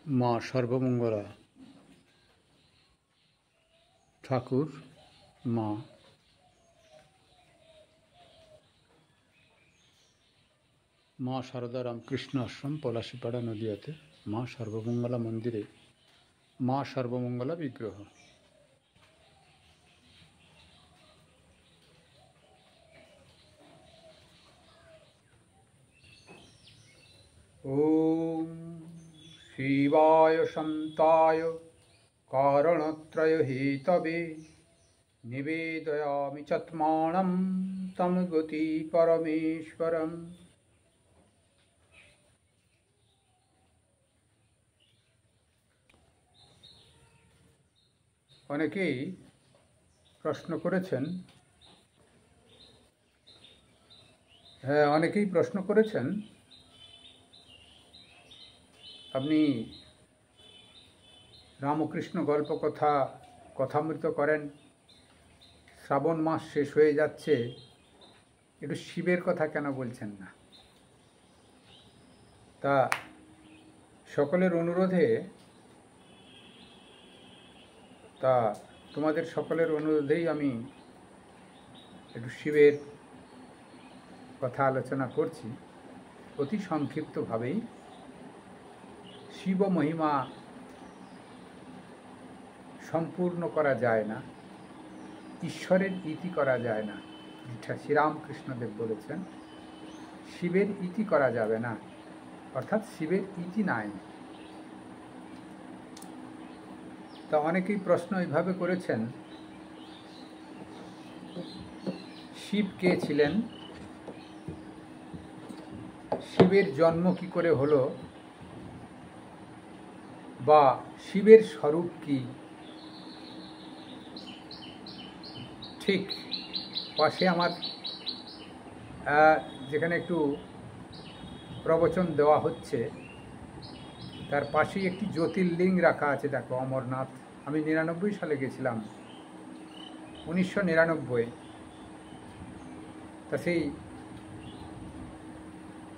মা সর্বমঙ্গলা ঠাকুর মা মা সারদা রামকৃষ্ণ আশ্রম পলাশিপাড়া নদিয়াতে মা সর্বমঙ্গলা মন্দিরে মা সর্বমঙ্গলা বিগ্রহ। ওম শিবায় শান্তায় কারণত্রয় হেতবে নিবেদয়ামি চাত্মানম তম গতি পরমেশ্বরম। অনেকেই প্রশ্ন করেছেন, আপনি রামকৃষ্ণ গল্প কথামৃত করেন, শ্রাবণ মাস শেষ হয়ে যাচ্ছে, একটু শিবের কথা কেন বলছেন না? তা সকলের অনুরোধে, তোমাদের সকলের অনুরোধেই আমি একটু শিবের কথা আলোচনা করছি। অতি সংক্ষিপ্তভাবেই, শিব মহিমা সম্পূর্ণ করা যায় না, ঈশ্বরের ইতি করা যায় না। যেটা শ্রীরামকৃষ্ণদেব বলেছেন, শিবের ইতি করা যাবে না, অর্থাৎ শিবের ইতি নাই। তা অনেকেই প্রশ্ন এইভাবে করেছেন, শিব কে ছিলেন, শিবের জন্ম কি করে হলো, বা শিবের স্বরূপ কি? ঠিক পাশে আমার যেখানে একটু প্রবচন দেওয়া হচ্ছে, তার পাশেই একটি জ্যোতির্লিঙ্গ রাখা আছে, দেখো, অমরনাথ। আমি 99 সালে গেছিলাম, 1999। তা সেই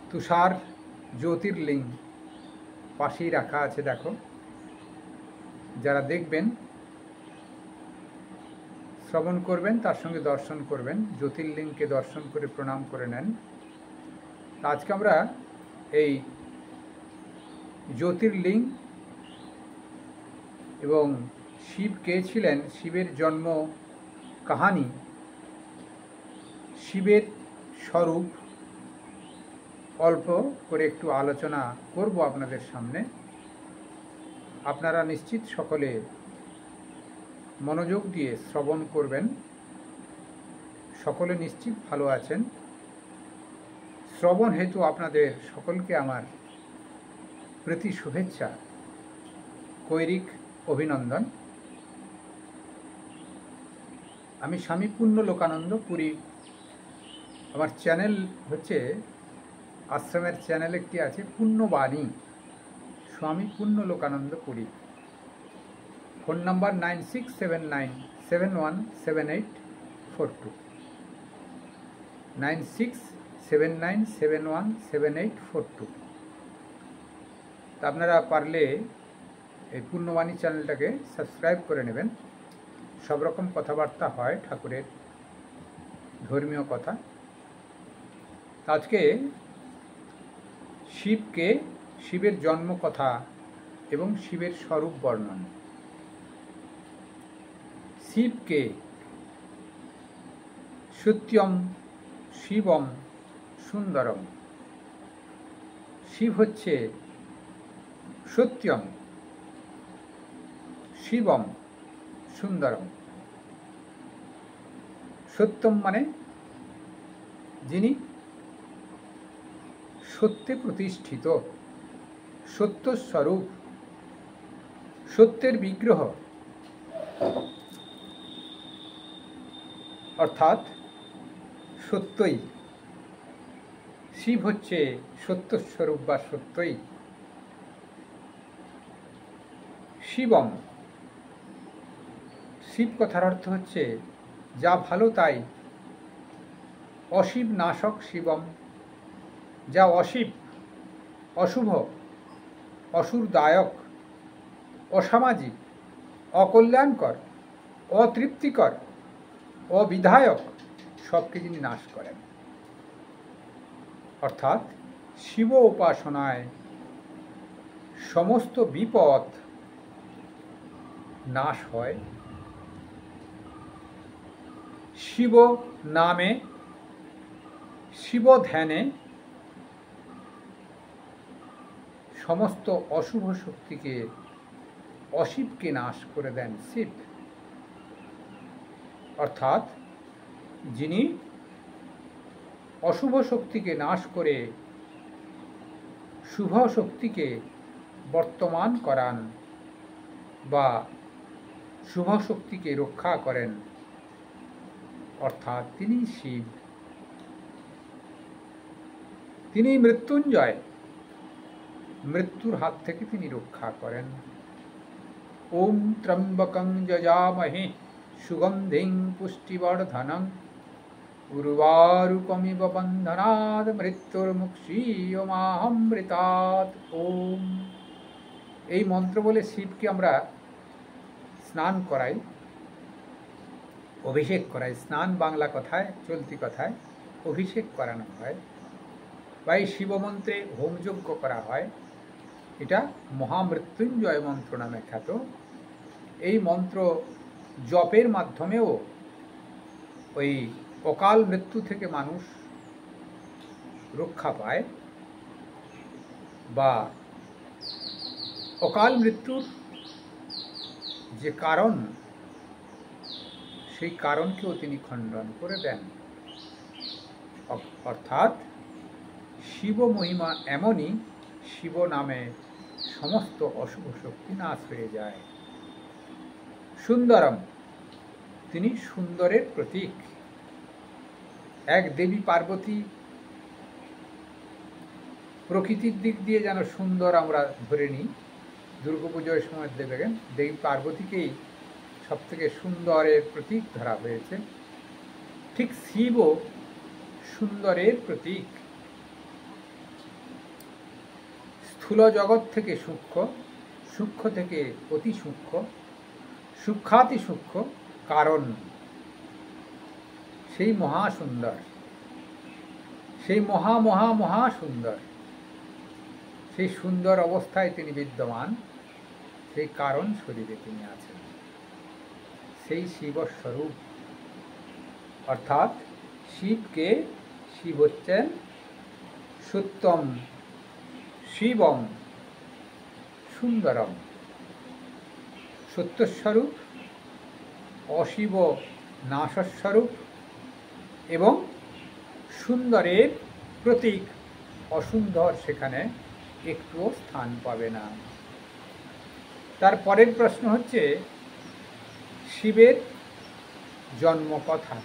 তুষার জ্যোতির্লিঙ্গ পাশেই রাখা আছে, দেখো। যারা দেখবেন, শ্রবণ করবেন, তার সঙ্গে দর্শন করবেন, জ্যোতির্লিঙ্গকে দর্শন করে প্রণাম করে নেন। আজকে আমরা এই জ্যোতির্লিঙ্গ এবং শিব কে ছিলেন, শিবের জন্ম কাহানি, শিবের স্বরূপ অল্প করে একটু আলোচনা করব আপনাদের সামনে। আপনারা নিশ্চিত সকলে মনোযোগ দিয়ে শ্রবণ করবেন। সকলে নিশ্চিত ভালো আছেন। শ্রবণ হেতু আপনাদের সকলকে আমার প্রীতি শুভেচ্ছা, কৈরিক অভিনন্দন। আমি স্বামী পূর্ণ লোকানন্দ পুরী। আমার চ্যানেল হচ্ছে, আশ্রমের চ্যানেল একটি আছে, পুণ্যবাণী, স্বামী পূর্ণ লোকানন্দ পুরী। Phone number 9679717842, 9679717842। তা আপনারা পারলে এই পুণ্যবাণী চ্যানেলটাকে সাবস্ক্রাইব করে নেবেন। সব রকম কথাবার্তা হয়, ঠাকুরের ধর্মীয় কথা। আজকে শিবকে, শিবের জন্ম কথা এবং শিবের স্বরূপ বর্ণন। শিবকে সত্যম শিবম সুন্দরম। শিব হচ্ছে সত্যম, শিবম সুন্দরম। সত্যম মানে যিনি সত্যে প্রতিষ্ঠিত, সত্যস্বরূপ, সত্যের বিগ্রহ, অর্থাৎ সত্যই। শিব হচ্ছে সত্যস্বরূপ বা সত্যই। শিবম, শিব কথার অর্থ হচ্ছে যা ভালো তাই। অশিব নাশক শিবম, যা অশিব, অশুভ, অসুরদায়ক, অসামাজিক, অকল্যাণকর, অতৃপ্তিকর, অবিধায়ক সবকে যিনি নাশ করেন। অর্থাৎ শিব উপাসনায় সমস্ত বিপদ নাশ হয়। শিব নামে, শিব ধ্যানে সমস্ত অশুভ শক্তিকে, অশিবকে নাশ করে দেন শিব। অর্থাৎ যিনি অশুভ শক্তিকে নাশ করে শুভ শক্তিকে বর্তমান করান বা শুভ শক্তিকে রক্ষা করেন, অর্থাৎ তিনি শিব। তিনি মৃত্যুঞ্জয়, মৃত্যুর হাত থেকে তিনি রক্ষা করেন। ওম ত্র্যম্বকং যজামহে সুগন্ধিং পুষ্টিবর্ধনং উর্বারুকমিব বন্ধনাৎ মৃত্যুর্মুক্ষীয়মামৃতাৎ। ওম। এই মন্ত্র বলে শিবকে আমরা স্নান করাই, অভিষেক করাই। স্নান বাংলা কথায়, চলতি কথায় অভিষেক করানো হয় বা এই শিবমন্ত্রে হোমযজ্ঞ করা হয়। এটা মহামৃত্যুঞ্জয় মন্ত্র নামে খ্যাত। এই মন্ত্র জপের মাধ্যমেও ওই অকাল মৃত্যু থেকে মানুষ রক্ষা পায় বা অকাল মৃত্যুর যে কারণ, সেই কারণকেও তিনি খণ্ডন করে দেন। অর্থাৎ শিব মহিমা এমনই, শিব নামে সমস্ত অশুভ শক্তি নাশ হয়ে যায়। সুন্দরম, তিনি সুন্দরের প্রতীক। এক দেবী পার্বতী প্রকৃতির দিক দিয়ে যেন সুন্দর আমরা ধরে নিই। দুর্গাপুজোর সময় দেখবেন দেবী পার্বতীকেই সব থেকে সুন্দরের প্রতীক ধরা হয়েছে। ঠিক শিবও সুন্দরের প্রতীক। স্থূল জগৎ থেকে সূক্ষ্ম, সূক্ষ্ম থেকে অতি সূক্ষ্ম, সূক্ষ্মাতি সূক্ষ্ম কারণ সেই মহাসুন্দর, সেই মহা সুন্দর, সেই সুন্দর অবস্থায় তিনি বিদ্যমান। সেই কারণ শরীরে তিনি আছেন, সেই শিবস্বরূপ। অর্থাৎ শিবকে, শিব হচ্ছেন সত্যম, শিবম, সুন্দরম, সত্যস্বরূপ, অশিব নাশস্বরূপ এবং সুন্দরের প্রতীক। অসুন্দর সেখানে একটুও স্থান পাবে না। তার পরের প্রশ্ন হচ্ছে শিবের জন্মকথা।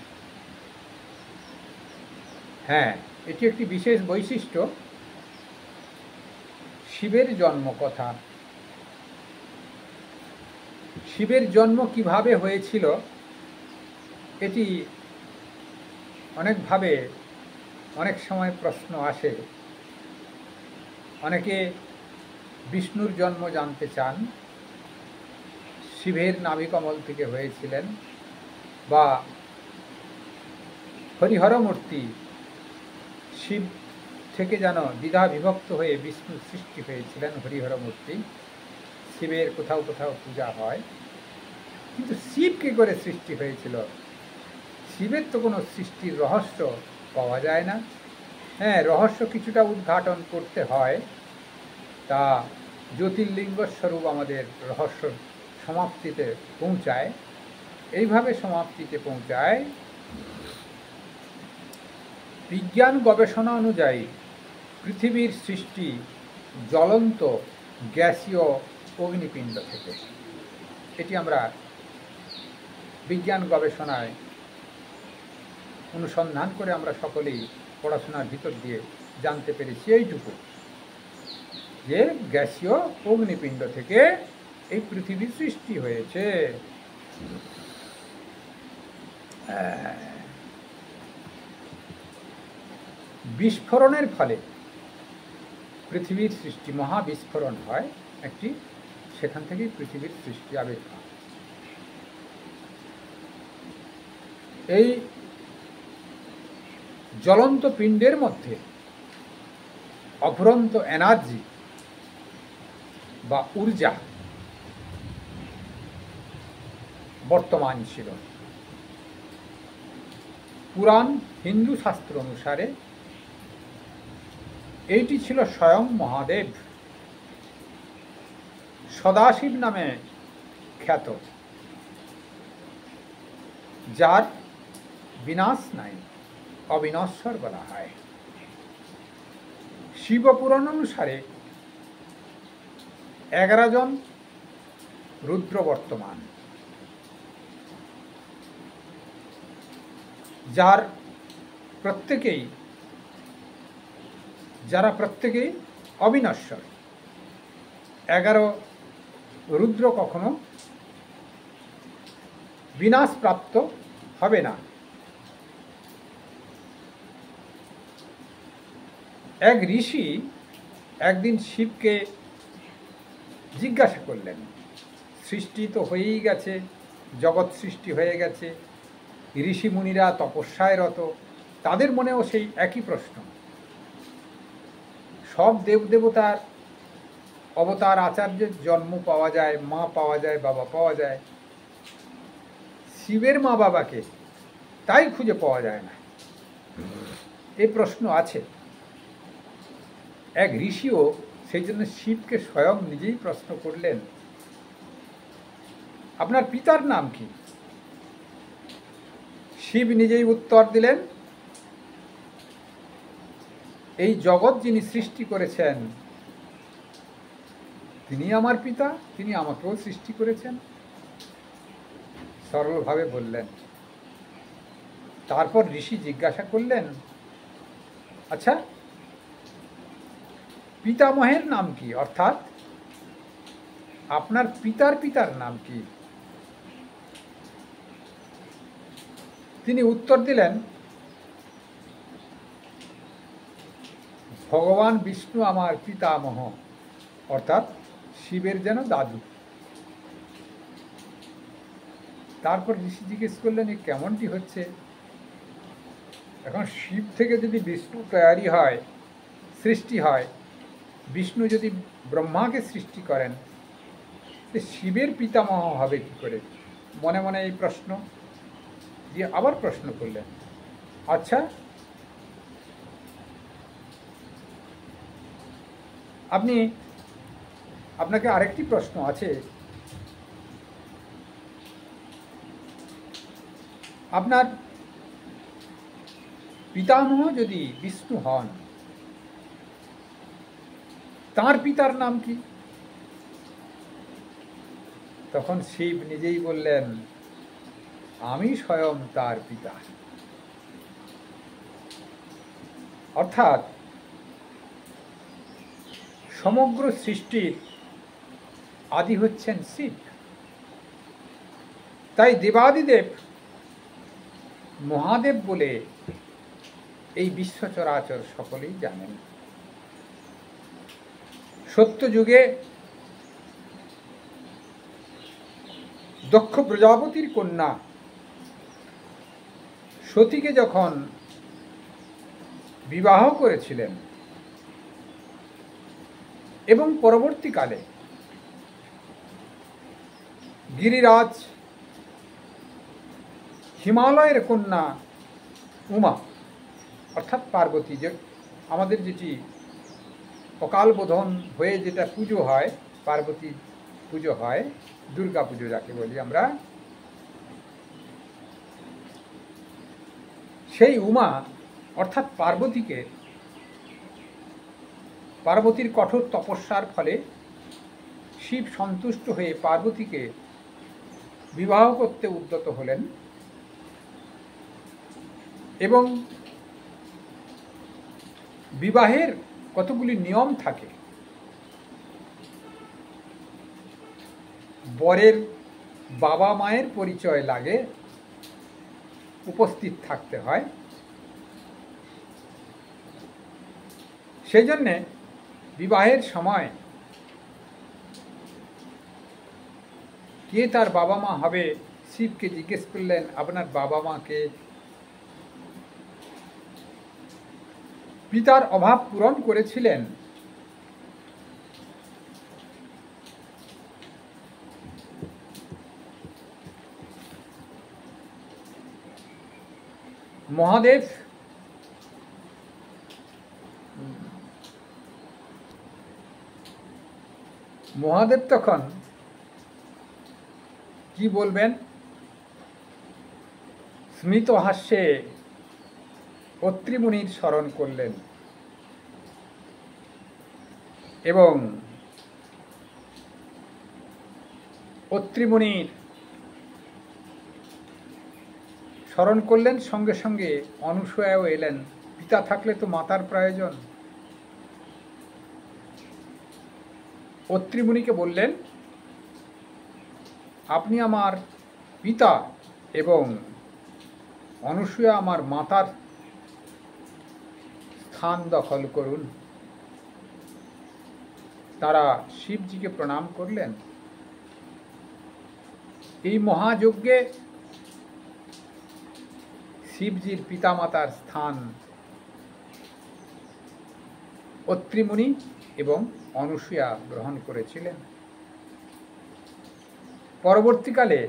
হ্যাঁ, এটি একটি বিশেষ বৈশিষ্ট্য, শিবের জন্মকথা। শিবের জন্ম কিভাবে হয়েছিল, এটি অনেকভাবে অনেক সময় প্রশ্ন আসে। অনেকে বিষ্ণুর জন্ম জানতে চান, শিবের নাভিকমল থেকে হয়েছিলেন, বা হরিহরমূর্তি শিব থেকে যেন দ্বিধা বিভক্ত হয়ে বিষ্ণু সৃষ্টি হয়েছিলেন। হরিহরমূর্তি শিবের কোথাও কোথাও পূজা হয়, কিন্তু শিব কি করে সৃষ্টি হয়েছিল? শিবের তো কোনো সৃষ্টির রহস্য পাওয়া যায় না। হ্যাঁ, রহস্য কিছুটা উদ্ঘাটন করতে হয়, তা জ্যোতির্লিঙ্গ স্বরূপ আমাদের রহস্য সমাপ্তিতে পৌঁছায়। এইভাবে সমাপ্তিতে পৌঁছায় বিজ্ঞান গবেষণা অনুযায়ী পৃথিবীর সৃষ্টি জ্বলন্ত গ্যাসীয় অগ্নিপিণ্ড থেকে। এটি আমরা বিজ্ঞান গবেষণায় অনুসন্ধান করে আমরা সকলেই পড়াশোনার ভিতর দিয়ে জানতে পেরেছি এইটুকু, যে গ্যাসীয় অগ্নিপিণ্ড থেকে এই পৃথিবীর সৃষ্টি হয়েছে। বিস্ফোরণের ফলে পৃথিবীর সৃষ্টি, মহাবিস্ফোরণ হয় একটি, সেখান থেকেই পৃথিবীর সৃষ্টি আবির্ভাব। এই জ্বলন্ত পিণ্ডের মধ্যে অফুরন্ত এনার্জি বা ঊর্জা বর্তমান ছিল। পুরাণ হিন্দু শাস্ত্র অনুসারে এইটি ছিল স্বয়ং মহাদেব, সদাশিব নামে খ্যাত, যার বিনাশ নাই, অবিনশ্বর বলা হয়। শিবপুরাণ অনুসারে 11 জন রুদ্র বর্তমান, যারা প্রত্যেকেই অবিনশ্বর। 11 রুদ্র কখনো বিনাশ প্রাপ্ত হবে না। এক ঋষি একদিন শিবকে জিজ্ঞাসা করলেন, সৃষ্টি তো হয়েই গেছে, জগৎ সৃষ্টি হয়ে গেছে, ঋষি মুনিরা তপস্যায় রত, তাদের মনেও সেই একই প্রশ্ন। সব দেবদেবতার অবতার আচার্যের জন্ম পাওয়া যায়, মা পাওয়া যায়, বাবা পাওয়া যায়, শিবের মা বাবাকে তাই খুঁজে পাওয়া যায় না। এই প্রশ্ন আছে। এক ঋষিও সেই জন্য শিবকে স্বয়ং নিজেই প্রশ্ন করলেন, আপনার পিতার নাম কি? শিব নিজেই উত্তর দিলেন, এই জগৎ যিনি সৃষ্টি করেছেন তিনি আমার পিতা, তিনি আমাকেও সৃষ্টি করেছেন। সরলভাবে বললেন। তারপর ঋষি জিজ্ঞাসা করলেন, আচ্ছা পিতামহের নাম কি, অর্থাৎ আপনার পিতার পিতার নাম কি? তিনি উত্তর দিলেন, ভগবান বিষ্ণু আমার পিতামহ, অর্থাৎ শিবের যেন দাদু। তারপর ঋষি জিজ্ঞেস করলেন, এ কেমনটি হচ্ছে? এখন শিব থেকে যদি বিষ্ণু তৈরি হয়, সৃষ্টি হয়, বিষ্ণু যদি ব্রহ্মাকে সৃষ্টি করেন, শিবের পিতামহ হবে কি করে? মনে মনে এই প্রশ্ন দিয়ে আবার প্রশ্ন করলেন, আচ্ছা আপনাকে আরেকটি প্রশ্ন আছে, আপনার পিতামহ যদি বিষ্ণু হন, তার পিতার নাম কি? তখন শিব নিজেই বললেন, আমি স্বয়ং তার পিতা। অর্থাৎ সমগ্র সৃষ্টির আদি হচ্ছেন শিব। তাই দেবাদিদেব মহাদেব বলে এই বিশ্ব চরাচর সকলেই জানেন। সত্য যুগে দক্ষ প্রজাপতির কন্যা সতীকে যখন বিবাহ করেছিলেন এবং পরবর্তীকালে গিরিরাজ হিমালয়ের কন্যা উমা অর্থাৎ পার্বতী, যে আমাদের যেটি অকাল বোধন হয়ে যেটা পুজো হয়, পার্বতী পুজো হয়, দুর্গা পুজো যাকে বলি আমরা, সেই উমা অর্থাৎ পার্বতীর কঠোর তপস্যার ফলে শিব সন্তুষ্ট হয়ে পার্বতীকে বিবাহ করতে উদ্যত হলেন এবং বিবাহের কতগুলি নিয়ম থাকে। বরের বাবা মায়ের পরিচয় লাগে, উপস্থিত থাকতে হয়। সেই জন্যে বিবাহের সময় কে তার বাবা মা হবে, শিবকে জিজ্ঞেস করলেন আপনার বাবা মাকে। পিতার অভাব পূরণ করেছিলেন মহাদেব। মহাদেব তখন কি বলবেন, স্মিত হাস্যে অত্রি মুনির স্মরণ করলেন এবং অত্রি মুনির স্মরণ করলেন, সঙ্গে সঙ্গে অনুসূয়াও এলেন। পিতা থাকলে তো মাতার প্রয়োজন। অত্রি মুনিকে বললেন আপনি আমার পিতা এবং অনুসূয়া আমার মাতার স্থান দখল করুন। তারা শিবজিকে প্রণাম করলেন। এই মহাযজ্ঞে শিবজির পিতামাতার স্থান অত্রি মুনি এবং অনুসূয়া গ্রহণ করেছিলেন। পরবর্তীকালে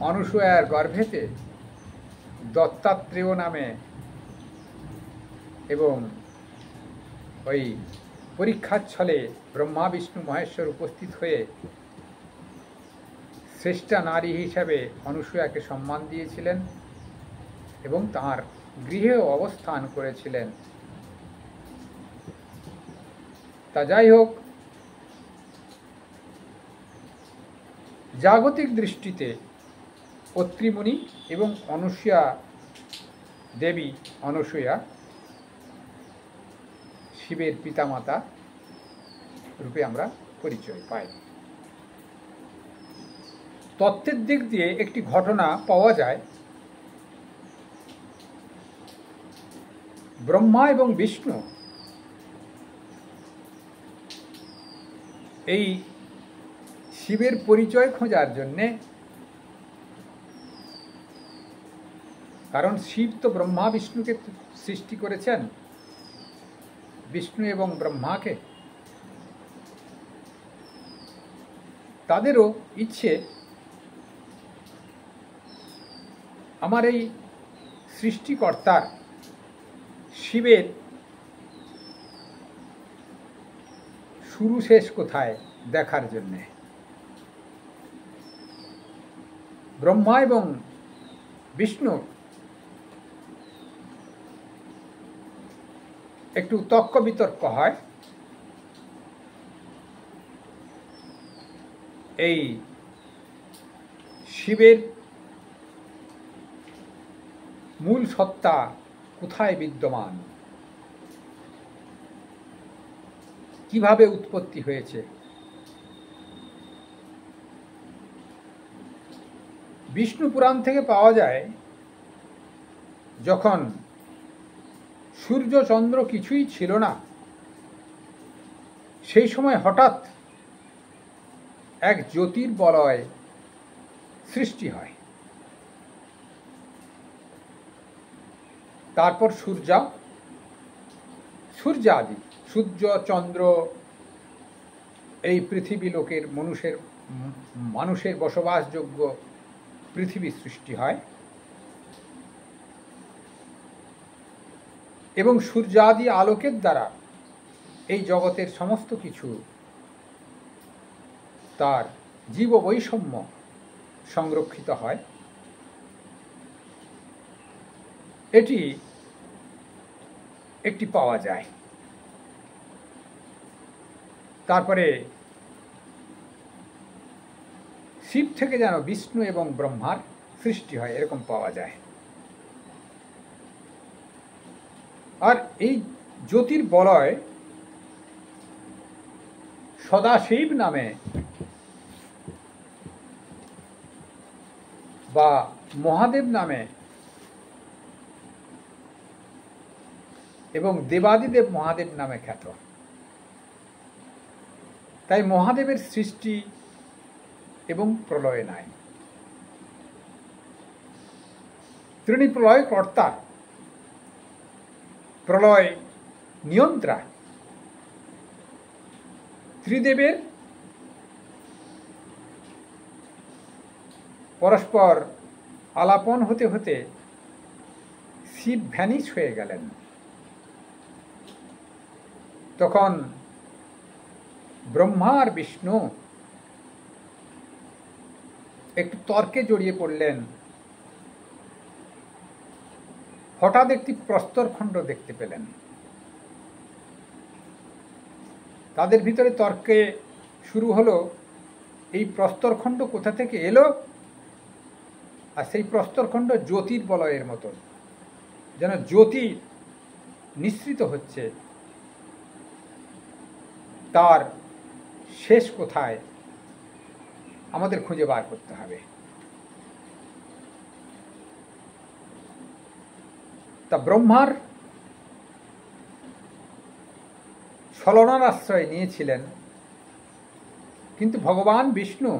অনুসূয়ার গর্ভেতে দত্তাত্রেয় নামে এবং ওই পরীক্ষার ছলে ব্রহ্মা বিষ্ণু মহেশ্বর উপস্থিত হয়ে শ্রেষ্ঠা নারী হিসাবে অনুসূয়াকে সম্মান দিয়েছিলেন এবং তাঁর গৃহেও অবস্থান করেছিলেন। তা যাই হোক, জাগতিক দৃষ্টিতে অত্রি মুনি এবং অনুসূয়া দেবী অনুসূয়া শিবের পিতামাতা রূপে আমরা পরিচয় পাই। তত্ত্বের দিক দিয়ে একটি ঘটনা পাওয়া যায়। ব্রহ্মা এবং বিষ্ণু এই শিবের পরিচয় খোঁজার জন্যে, কারণ শিব তো ব্রহ্মা বিষ্ণুকে সৃষ্টি করেছেন, বিষ্ণু এবং ব্রহ্মাকে, তাদেরও ইচ্ছে আমার এই সৃষ্টিকর্তার শিবের শুরু শেষ কোথায় দেখার জন্যে। ব্রহ্মা এবং বিষ্ণু একটু তর্ক বিতর্ক হয়। এই শিবের মূল সত্তা কোথায় বিদ্যমান, কিভাবে উৎপত্তি হয়েছে। বিষ্ণু পুরাণ থেকে পাওয়া যায়, যখন সূর্য চন্দ্র কিছুই ছিল না, সেই সময় হঠাৎ এক জ্যোতির্বলয় সৃষ্টি হয়। তারপর সূর্যাদি সূর্য চন্দ্র এই পৃথিবী লোকের মানুষের বসবাসযোগ্য পৃথিবী সৃষ্টি হয় এবং সূর্যাদি আলোকের দ্বারা এই জগতের সমস্ত কিছু তার জীব বৈষম্য সংরক্ষিত হয়। এটি একটি পাওয়া যায়। তারপরে শিব থেকে যেন বিষ্ণু এবং ব্রহ্মার সৃষ্টি হয়, এরকম পাওয়া যায়। আর এই জ্যোতির্বলয় সদাশিব নামে বা মহাদেব নামে এবং দেবাদিদেব মহাদেব নামে খ্যাত। তাই মহাদেবের সৃষ্টি এবং প্রলয় নাই। তিনি প্রলয় কর্তা, প্রলয় নিয়ন্ত্রা। ত্রিদেবের পরস্পর আলাপন হতে হতে শিব ভ্যানিশ হয়ে গেলেন। তখন ব্রহ্মা আর বিষ্ণু একটু তর্কে জড়িয়ে পড়লেন। হঠাৎ একটি প্রস্তরখণ্ড দেখতে পেলেন। তাদের ভিতরে তর্কে শুরু হলো, এই প্রস্তরখণ্ড কোথা থেকে এলো? আর সেই প্রস্তরখণ্ড জ্যোতির্বলয়ের মতন, যেন জ্যোতি নিঃসৃত হচ্ছে। তার শেষ কোথায় আমাদের খুঁজে বার করতে হবে। তা ব্রহ্মার ছলনার আশ্রয় নিয়েছিলেন, কিন্তু ভগবান বিষ্ণু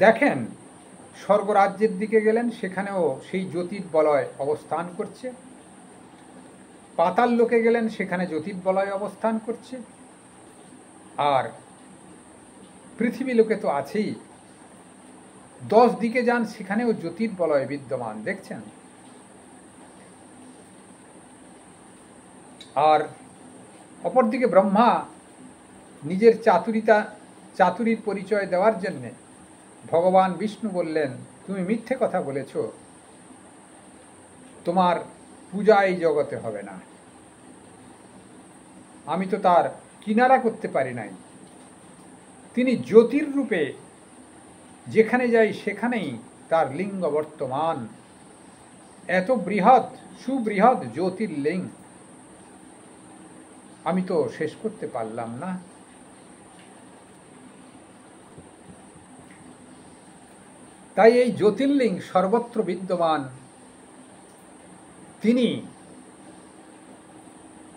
দেখেন স্বর্গরাজ্যের দিকে গেলেন, সেখানেও সেই জ্যোতির্বলয় অবস্থান করছে। পাতাল লোকে গেলেন, সেখানে জ্যোতির্বলয় অবস্থান করছে। আর পৃথিবী লোকে তো আছেই, 10 দিকে যান, সেখানেও জ্যোতির্বলয় বিদ্যমান দেখছেন। আর অপরদিকে ব্রহ্মা নিজের চাতুরীর পরিচয় দেওয়ার জন্যে ভগবান বিষ্ণু বললেন, তুমি মিথ্যে কথা বলেছ, তোমার পূজা এই জগতে হবে না। আমি তো তার কিনারা করতে পারি নাই। তিনি জ্যোতির রূপে যেখানে যাই সেখানেই তার লিঙ্গ বর্তমান। এত বৃহৎ সুবৃহৎ জ্যোতির্লিঙ্গ আমি তো শেষ করতে পারলাম না। তাই এই জ্যোতির্লিঙ্গ সর্বত্র বিদ্যমান। তিনি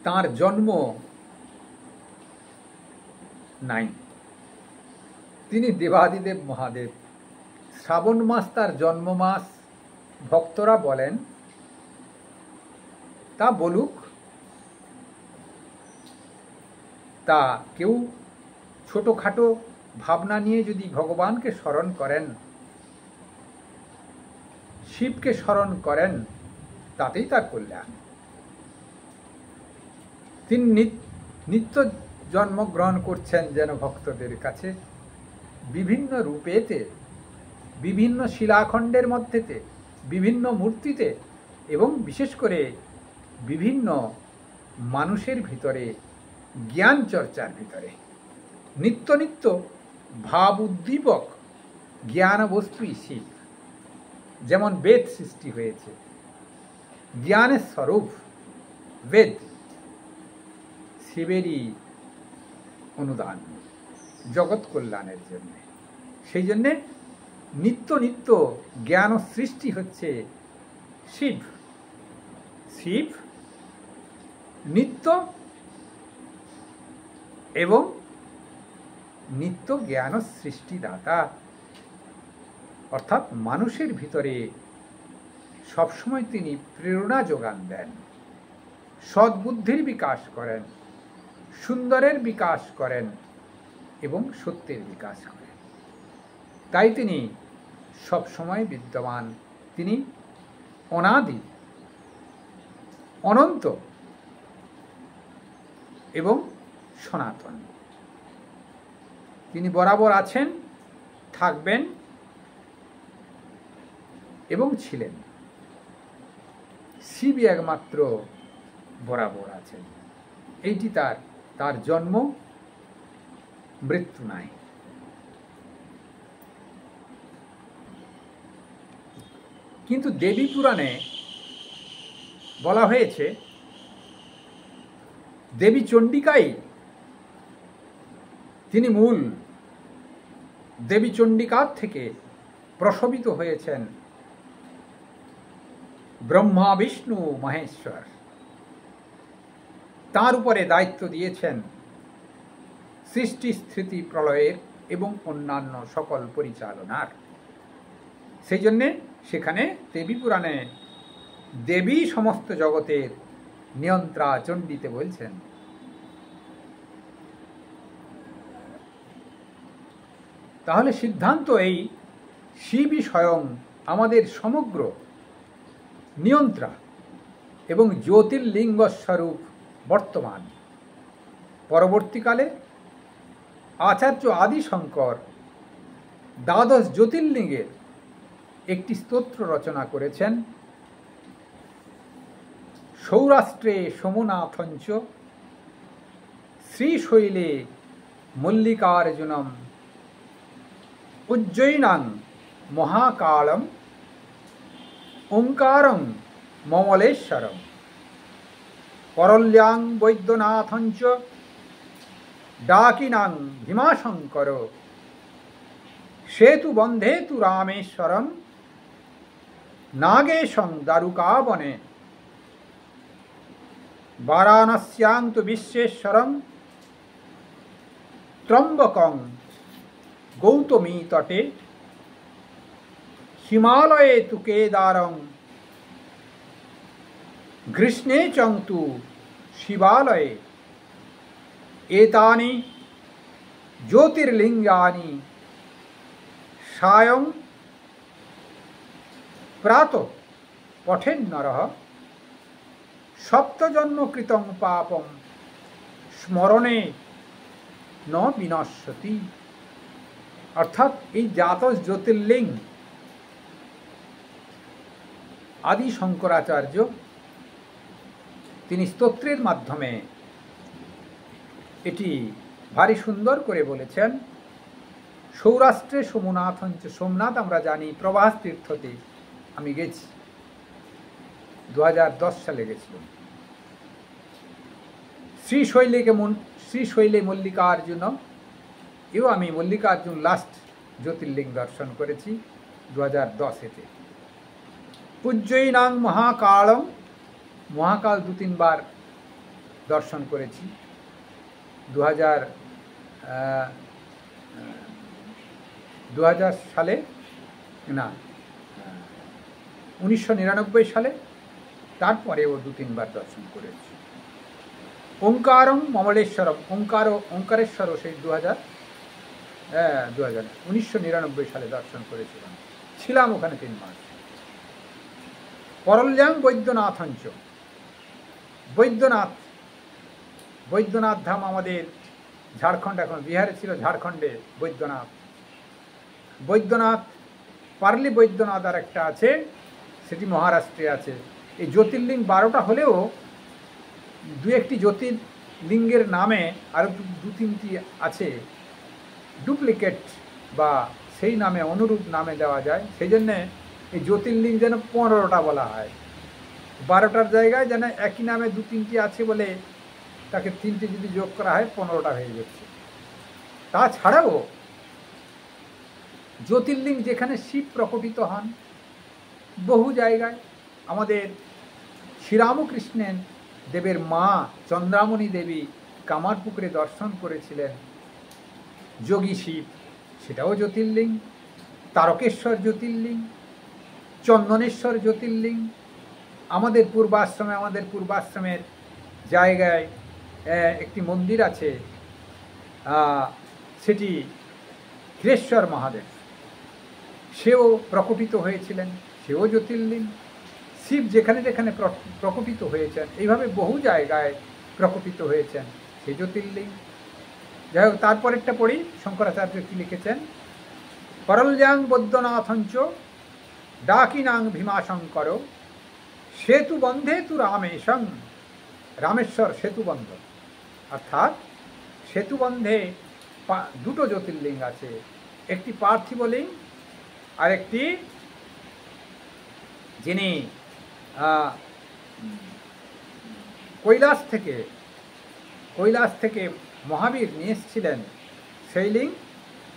তার জন্ম নাই, তিনি দেবাদিদেব মহাদেব। শ্রাবণ মাস তার জন্ম মাস ভক্তরা বলেন, তা বলুক। তা কেউ ছোটখাটো ভাবনা নিয়ে যদি ভগবানকে স্মরণ করেন, শিবকে স্মরণ করেন, তাতেই তার কল্যাণ। তিনি নিত্য জন্মগ্রহণ করছেন যেন ভক্তদের কাছে বিভিন্ন রূপেতে, বিভিন্ন শিলাখণ্ডের মধ্যেতে, বিভিন্ন মূর্তিতে, এবং বিশেষ করে বিভিন্ন মানুষের ভিতরে, জ্ঞান চর্চার ভিতরে নিত্য নিত্য ভাব উদ্দীপক জ্ঞান বস্তুই শিব। যেমন বেদ সৃষ্টি হয়েছে, জ্ঞানের স্বরূপ বেদ, শিবেরই অনুদান জগৎ কল্যাণের জন্য। সেই জন্যে নিত্য নিত্য জ্ঞান সৃষ্টি হচ্ছে শিব। শিব নিত্য এবং নিত্য জ্ঞান সৃষ্টিদাতা, অর্থাৎ মানুষের ভিতরে সবসময় তিনি প্রেরণা যোগান দেন, সদ্বুদ্ধির বিকাশ করেন, সুন্দরের বিকাশ করেন এবং সত্যের বিকাশ করেন। তাই তিনি সবসময় বিদ্যমান। তিনি অনাদি, অনন্ত এবং সনাতন। তিনি বরাবর আছেন, থাকবেন এবং ছিলেন। শিবই একমাত্র বরাবর আছেন। এইটি তার জন্ম, মৃত্যু নাই। কিন্তু দেবী পুরাণে বলা হয়েছে, দেবী চণ্ডিকাই তিনি মূল। দেবী চণ্ডিকার থেকে প্রসবিত হয়েছেন ব্রহ্মা, বিষ্ণু, মহেশ্বর। তার উপরে দায়িত্ব দিয়েছেন সৃষ্টি স্থিতি প্রলয়ের এবং অন্যান্য সকল পরিচালনার। সেই জন্যে সেখানে দেবী পুরাণে দেবী সমস্ত জগতের নিয়ন্ত্রা চণ্ডীতে বলছেন। তাহলে সিদ্ধান্ত এই, শিবই স্বয়ং আমাদের সমগ্র নিয়ন্ত্রা এবং জ্যোতির্লিঙ্গ স্বরূপ বর্তমান। পরবর্তীকালে আচার্য আদি শঙ্কর দ্বাদশ জ্যোতির্লিঙ্গের একটি স্তোত্র রচনা করেছেন। সৌরাষ্ট্রে সোমনাথঞ্চ শ্রীশৈলে মল্লিকার্জুনম উজ্জয়িনাং মহাকালম ওঙ্কারং মমলেশ্বরম করল্যাং বৈদ্যনাথঞ্চ ডাকিনাং ভীমাশঙ্কর সেতু বন্ধে তু রামেশ্বরম নাগেশং দারুকাবনে বারাণস্যাং তু বিশ্বেশ্বরং ত্রম্বকং গৌতমী তটে হিমালয়ে তু কেদারং গ্রীষ্মে চং তু শিবালয়ে এতানি জ্যোতির্লিঙ্গানি সায়ং প্রাতঃ পঠেন্নরঃ সপ্তজন্মকৃতং পাপম স্মরণে ন বিনশ্যতি। অর্থাৎ এই দ্বাদশ জ্যোতির্লিঙ্গ আদি শঙ্করাচার্য তিনি স্তোত্রের মাধ্যমে এটি ভারী সুন্দর করে বলেছেন। সৌরাষ্ট্রে সোমনাথঞ্চ, সোমনাথ আমরা জানি প্রভাস তীর্থতে আমি গেছি, 2010 সালে গেছিলাম। শ্রীশৈলে মল্লিকার্জুন, এও আমি মল্লিকার্জুন লাস্ট জ্যোতির্লিঙ্গ দর্শন করেছি 2010-এতে। উজ্জয়িনাং মহাকালম, মহাকাল 2-3 বার দর্শন করেছি 2000 সালে, না 1999 সালে, তারপরে ও 2-3 বার দর্শন করেছি। ওঙ্কারং মমলেশ্বরম, ওঙ্কারেশ্বর সেই 1999 সালে দর্শন করেছিলাম, ছিলাম ওখানে 3 মাস। করল্যাং বৈদ্যনাথঞ্চ, বৈদ্যনাথ ধাম আমাদের ঝাড়খণ্ড, এখন বিহারে ছিল, ঝাড়খণ্ডে বৈদ্যনাথ পার্লি বৈদ্যনাথ আর একটা আছে, সেটি মহারাষ্ট্রে আছে। এই জ্যোতির্লিঙ্গ 12টা হলেও 2-1টি জ্যোতির্লিঙ্গের নামে আরও 2-3টি আছে ডুপ্লিকেট, বা সেই নামে অনুরূপ নামে দেওয়া যায়। সেই জন্যে এই জ্যোতির্লিঙ্গ যেন 15টা বলা হয়, 12টার জায়গায় যেন একই নামে 2-3টি আছে বলে তাকে 3টি যদি যোগ করা হয় 15টা হয়ে যাচ্ছে। তাছাড়াও জ্যোতির্লিঙ্গ যেখানে শিব প্রকটিত হন বহু জায়গায়, আমাদের শ্রীরামকৃষ্ণের দেবের মা চন্দ্রামণি দেবী কামারপুকুরে দর্শন করেছিলেন যোগী শিব, সেটাও জ্যোতির্লিঙ্গ। তারকেশ্বর জ্যোতির্লিঙ্গ, চন্দনেশ্বর জ্যোতির্লিঙ্গ। আমাদের পূর্বাশ্রমের জায়গায় একটি মন্দির আছে, সেটি ক্ষীরেশ্বর মহাদেব, সেও প্রকটিত হয়েছিলেন, সেও জ্যোতির্লিঙ্গ। শিব যেখানে যেখানে প্রকটিত হয়েছেন, এইভাবে বহু জায়গায় প্রকটিত হয়েছেন, সেই জ্যোতির্লিঙ্গ। যাই হোক, তারপরেরটা পড়ি, শঙ্করাচার্য কি লিখেছেন। করল্যাং বৈদ্যনাথঞ্চ ডাকিনাং ভীমাশঙ্কর সেতু বন্ধে তু রামেশং, রামেশ্বর সেতুবন্ধ, অর্থাৎ সেতুবন্ধে 2টো জ্যোতির্লিঙ্গ আছে, একটি পার্থিবলিঙ্গ আর একটি যিনি কৈলাস থেকে মহাবীর নিয়ে এসেছিলেন সেই লিঙ্গ,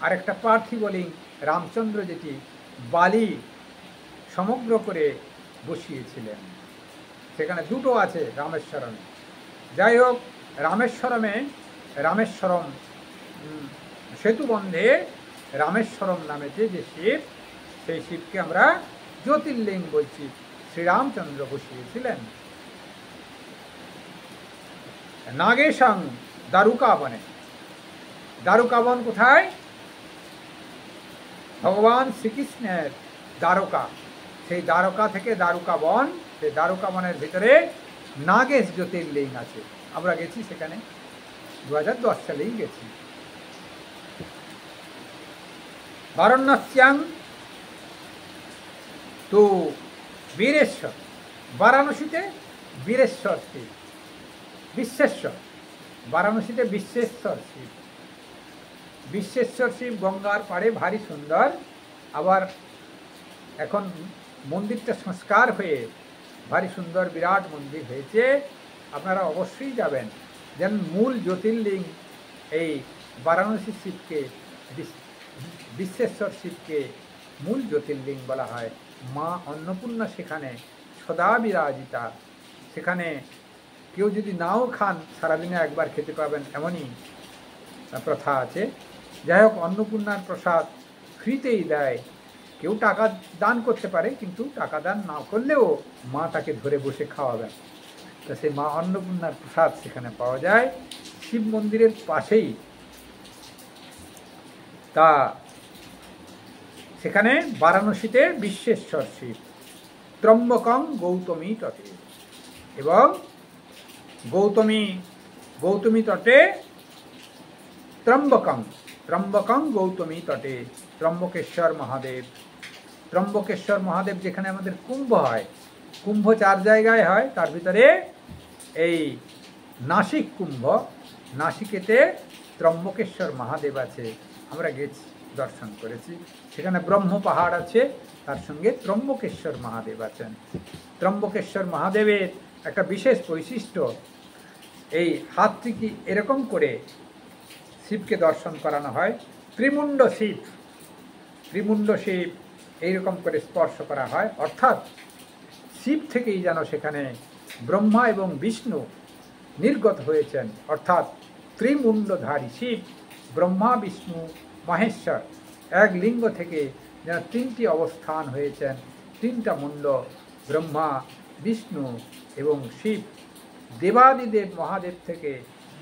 আর একটা পার্থিবলিঙ্গ রামচন্দ্র যেটি বালি সমগ্র করে বসিয়েছিলেন, সেখানে 2টো আছে রামেশ্বরমে। যাই হোক, রামেশ্বরম সেতুবন্ধে রামেশ্বরম নামেতে যে শিব, সেই শিবকে আমরা জ্যোতির্লিঙ্গ বলছি। শ্রীরামচন্দ্র বসিয়েছিলেন। নাগেশং দারুকাবনে। দারুকাবন কোথায়? ভগবান শ্রীকৃষ্ণের দ্বারকা, সেই দ্বারকা থেকে দারুকা বন, সেই দারুকা বনের ভিতরে নাগেশ জ্যোতির্লিঙ্গ আছে। আমরা গেছি সেখানে, 2010 সালেই গেছি। বারাণস্যাং তো বীরেশ্বর, বারাণসীতে বীরেশ্বর শিব, বিশ্বেশ্বর, বারাণসীতে বিশ্বেশ্বর শিব। বিশ্বেশ্বর শিব গঙ্গার পাড়ে, ভারী সুন্দর। আবার এখন মন্দিরটা সংস্কার হয়ে ভারী সুন্দর বিরাট মন্দির হয়েছে। আপনারা অবশ্যই যাবেন। যেন মূল জ্যোতির্লিঙ্গ এই বারাণসী শিবকে, বিশ্বেশ্বর শিবকে মূল জ্যোতির্লিঙ্গ বলা হয়। মা অন্নপূর্ণা সেখানে সদা বিরাজিতা। সেখানে কেউ যদি নাও খান, সারাদিনে একবার খেতে পাবেন, এমনই প্রথা আছে। যাই হোক, অন্নপূর্ণার প্রসাদ ফ্রিতেই দেয়। কেউ টাকা দান করতে পারে, কিন্তু টাকা দান না করলেও মা তাকে ধরে বসে খাওয়াবেন। তা সেই মা অন্নপূর্ণার প্রসাদ সেখানে পাওয়া যায়, শিব মন্দিরের পাশেই। তা সেখানে বারাণসীতে বিশ্বেশ্বর শিব, ত্রম্বকং গৌতমী তটে। এবং গৌতমী তটে ত্রম্বকং গৌতমী তটে ত্রম্বকেশ্বর মহাদেব। ত্রম্বকেশ্বর মহাদেব, যেখানে আমাদের কুম্ভ হয়, কুম্ভ 4 জায়গায় হয়, তার ভিতরে এই নাসিক কুম্ভ, নাসিকেতে ত্রম্বকেশ্বর মহাদেব আছে। আমরা গেছি, দর্শন করেছি। সেখানে ব্রহ্ম পাহাড় আছে, তার সঙ্গে ত্রম্বকেশ্বর মহাদেব আছেন। ত্রম্বকেশ্বর মহাদেবের একটা বিশেষ বৈশিষ্ট্য, এই হাতটিকে এরকম করে শিবকে দর্শন করানো হয়। ত্রিমুণ্ড শিব এইরকম করে স্পর্শ করা হয়। অর্থাৎ শিব থেকেই যেন সেখানে ব্রহ্মা এবং বিষ্ণু নির্গত হয়েছেন। অর্থাৎ ত্রিমুণ্ডধারী শিব, ব্রহ্মা বিষ্ণু মহেশ্বর, এক লিঙ্গ থেকে যেন 3টি অবস্থান হয়েছেন, 3টা মুণ্ড, ব্রহ্মা, বিষ্ণু এবং শিব। দেবাদিদেব মহাদেব থেকে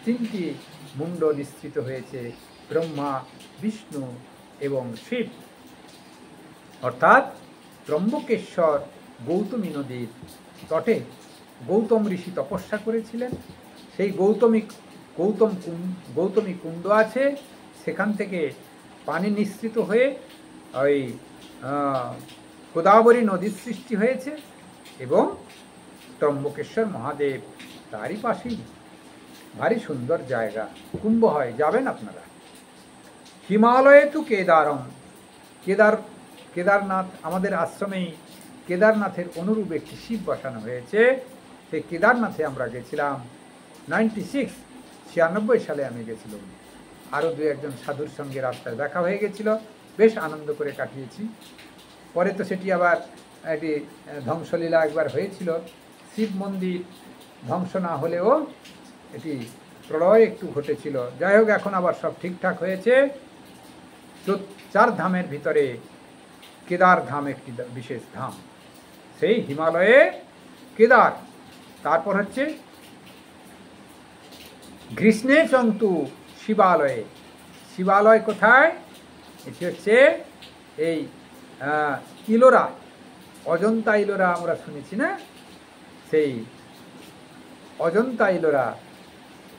3টি মুণ্ড নিঃসৃত হয়েছে, ব্রহ্মা, বিষ্ণু এবং শিব। অর্থাৎ ত্রম্বকেশ্বর গৌতমী নদীর তটে গৌতম ঋষি তপস্যা করেছিলেন। সেই গৌতমী কুণ্ড আছে, সেখান থেকে পানি নিঃসৃত হয়ে ওই গোদাবরী নদীর সৃষ্টি হয়েছে। এবং ত্রম্বকেশ্বর মহাদেব তারই পাশেই, ভারী সুন্দর জায়গা, কুম্ভ হয়, যাবেন আপনারা। হিমালয়ে তো কেদারনাথ, আমাদের আশ্রমেই কেদারনাথের অনুরূপ একটি শিব বসানো হয়েছে। সেই কেদারনাথে আমরা গেছিলাম 96 সালে আমি গেছিলাম। আরও 2-1 সাধুর সঙ্গে রাস্তায় দেখা হয়ে গেছিল, বেশ আনন্দ করে কাটিয়েছি। পরে তো সেটি আবার এটি ধ্বংসলীলা একবার হয়েছিল। শিব মন্দির ধ্বংস না হলেও এটি প্রলয় একটু ঘটেছিল। যাই হোক, এখন আবার সব ঠিকঠাক হয়েছে। 4 ধামের ভিতরে কেদার ধাম একটি বিশেষ ধাম, সেই হিমালয়ে কেদার। তারপর হচ্ছে গ্রীষ্মে চন্তু শিবালয়ে। শিবালয় কোথায়? এটি হচ্ছে এই ইলোরা, অজন্তা ইলোরা আমরা শুনেছি না, সেই অজন্তা ইলোরা,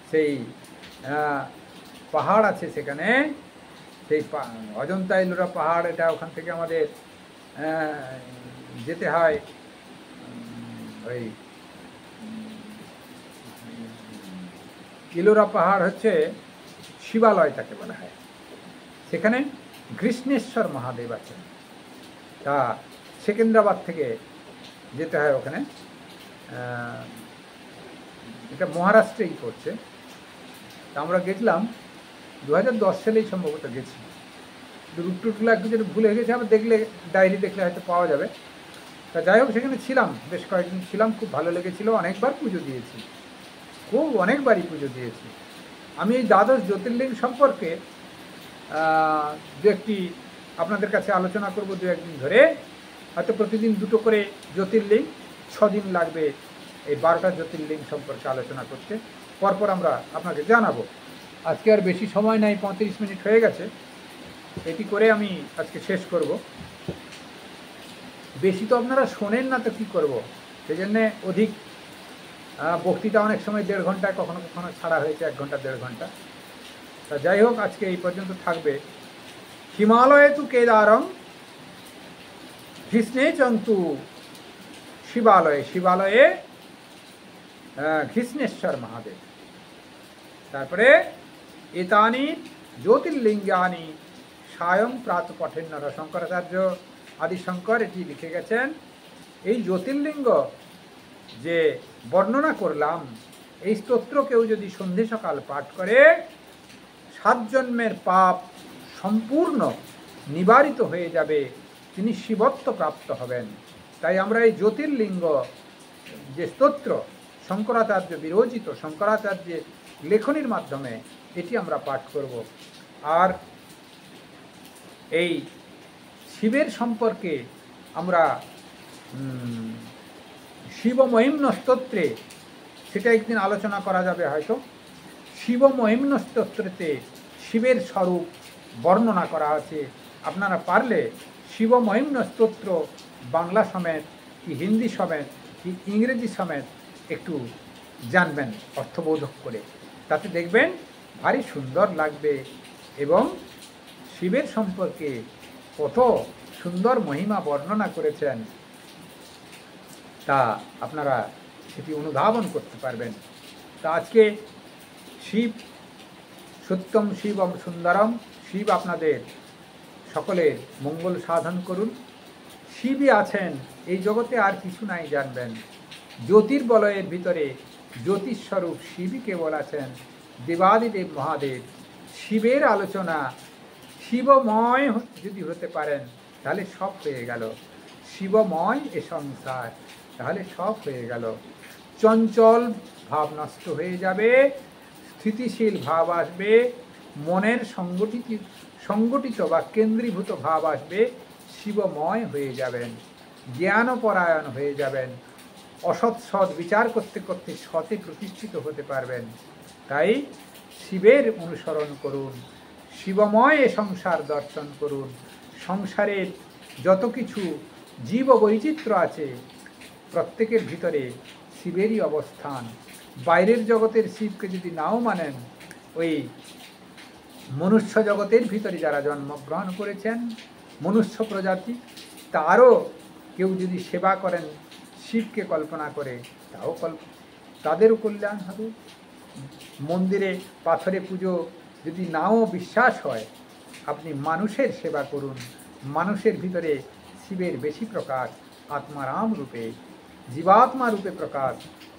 সেই পাহাড় আছে সেখানে, সেই অজন্তা ইলোরা পাহাড়। এটা ওখান থেকে আমাদের যেতে হয় ওই ইলোরা পাহাড় হচ্ছে শিবালয় তাকে বলা হয়। সেখানে কৃষ্ণেশ্বর মহাদেব আছেন। তা সেকেন্দ্রাবাদ থেকে যেতে হয় ওখানে, এটা মহারাষ্ট্রেই পড়ছে। তা আমরা গেছিলাম 2010 সালেই সম্ভবত গেছি। রুটগুলো একটু যেটা ভুলে গেছে, আমরা দেখলে ডায়েরি দেখলে হয়তো পাওয়া যাবে। তা যাই হোক, সেখানে ছিলাম, বেশ কয়েকদিন ছিলাম, খুব ভালো লেগেছিল। অনেকবার পুজো দিয়েছি, অনেকবারই পুজো দিয়েছি। আমি এই দ্বাদশ জ্যোতির্লিঙ্গ সম্পর্কে দু একটি আপনাদের কাছে আলোচনা করব দু একদিন ধরে, হয়তো প্রতিদিন দুটো করে জ্যোতির্লিঙ্গ, 6 দিন লাগবে এই 12টা জ্যোতির্লিঙ্গ সম্পর্কে আলোচনা করতে। পরপর আমরা আপনাকে জানাবো। আজকে আর বেশি সময় নাই, 35 মিনিট হয়ে গেছে। এটি করে আমি আজকে শেষ করব। বেশি তো আপনারা শোনেন না, তো কী করবো, সেই জন্যে অধিক বক্তৃতা অনেক সময় 1.5 ঘন্টায়, কখনো কখনো ছাড়া হয়েছে 1 ঘন্টা 1.5 ঘন্টা। তা যাই হোক, আজকে এই পর্যন্ত থাকবে। হিমালয়ে তু কেদারং ঘিষ্ণে চন্তু শিবালয়ে, শিবালয়ে ঘিষ্ণেশ্বর মহাদেব। তারপরে এতানি জ্যোতির্লিঙ্গানি সায়ং প্রাত পঠেন নর। শঙ্করাচার্য আদিশঙ্কর এটি লিখে গেছেন। এই জ্যোতির্লিঙ্গ যে বর্ণনা করলাম, এই স্তোত্র কেউ যদি সন্ধে সকাল পাঠ করে 7 জন্মের পাপ সম্পূর্ণ নিবারিত হয়ে যাবে, তিনি শিবত্ব প্রাপ্ত হবেন। তাই আমরা এই জ্যোতির্লিঙ্গ যে স্তোত্র শঙ্করাচার্য বিরচিত, শঙ্করাচার্যের লেখনীর মাধ্যমে এটি আমরা পাঠ করব। আর এই শিবের সম্পর্কে আমরা শিবমহিম্ন স্তোত্রে, সেটা একদিন আলোচনা করা যাবে হয়তো। শিবমহিম্ন স্তোত্রতে শিবের স্বরূপ বর্ণনা করা আছে। আপনারা পারলে শিবমহিম্ন স্তোত্র বাংলা সমেত কি হিন্দি সমেত কি ইংরেজি সমেত একটু জানবেন অর্থবোধক করে, তাতে দেখবেন ভারী সুন্দর লাগবে। এবং শিবের সম্পর্কে কত সুন্দর মহিমা বর্ণনা করেছেন, তা আপনারা সেটি অনুধাবন করতে পারবেন। তা আজকে শিব সত্যম শিবম সুন্দরম, শিব আপনাদের সকলের মঙ্গল সাধন করুন। শিবই আছেন, এই জগতে আর কিছু নাই জানবেন। জ্যোতির্বলয়ের ভিতরে জ্যোতিস্বরূপ শিবই কেবল আছেন, দেবাদিদেব মহাদেব। শিবের আলোচনা, শিবময় যদি হতে পারেন তাহলে সব হয়ে গেল। শিবময় এ সংসার, তাহলে সব হয়ে গেল। চঞ্চল ভাব নষ্ট হয়ে যাবে, স্থিতিশীল ভাব আসবে, মনের সংগঠিত বা কেন্দ্রীভূত ভাব আসবে, শিবময় হয়ে যাবেন, জ্ঞানপরায়ণ হয়ে যাবেন, অসৎ সৎ বিচার করতে করতে সতে প্রতিষ্ঠিত হতে পারবেন। তাই শিবের অনুসরণ করুন, শিবময় এ সংসার দর্শন করুন। সংসারের যত কিছু জীব বৈচিত্র্য আছে, প্রত্যেকের ভিতরে শিবেরই অবস্থান। বাইরের জগতের শিবকে যদি নাও মানেন, ওই মনুষ্য জগতের ভিতরে যারা জন্মগ্রহণ করেছেন, মনুষ্য প্রজাতি, তারও কেউ যদি সেবা করেন শিবকে কল্পনা করে, তাদেরও কল্যাণ হবে। মন্দিরে পাথরে পুজো যদি নাও বিশ্বাস হয়, আপনি মানুষের সেবা করুন। মানুষের ভিতরে শিবের বেশি প্রকাশ, আত্মারাম রূপে, জীবাত্মা রূপে প্রকাশ।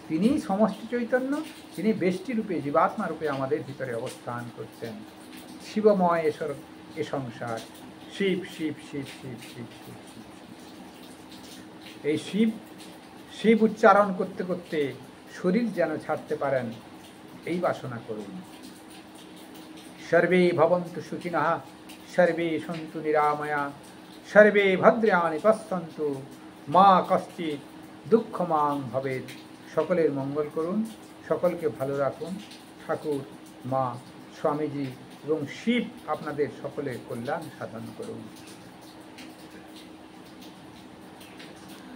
তিনি সমষ্টি চৈতন্য, তিনি বেষ্টি রূপে, জীবাত্মা রূপে আমাদের ভিতরে অবস্থান করছেন। শিবময় এ সংসার, শিব শিব শিব শিব শিব শিব শিব। এই শিব শিব উচ্চারণ করতে করতে শরীর যেন ছাড়তে পারেন, এই বাসনা করুন। সর্বে ভবন্তু সুখিনঃ, সর্বে সন্তু নিরাময়া, সর্বে ভদ্রাণি পশ্যন্তু, মা কশ্চিৎ দুঃখমাং ভবেৎ। সকলের মঙ্গল করুন, সকলকে ভালো রাখুন। ঠাকুর, মা, স্বামীজি এবং শিব আপনাদের সকলের কল্যাণ সাধন করুন।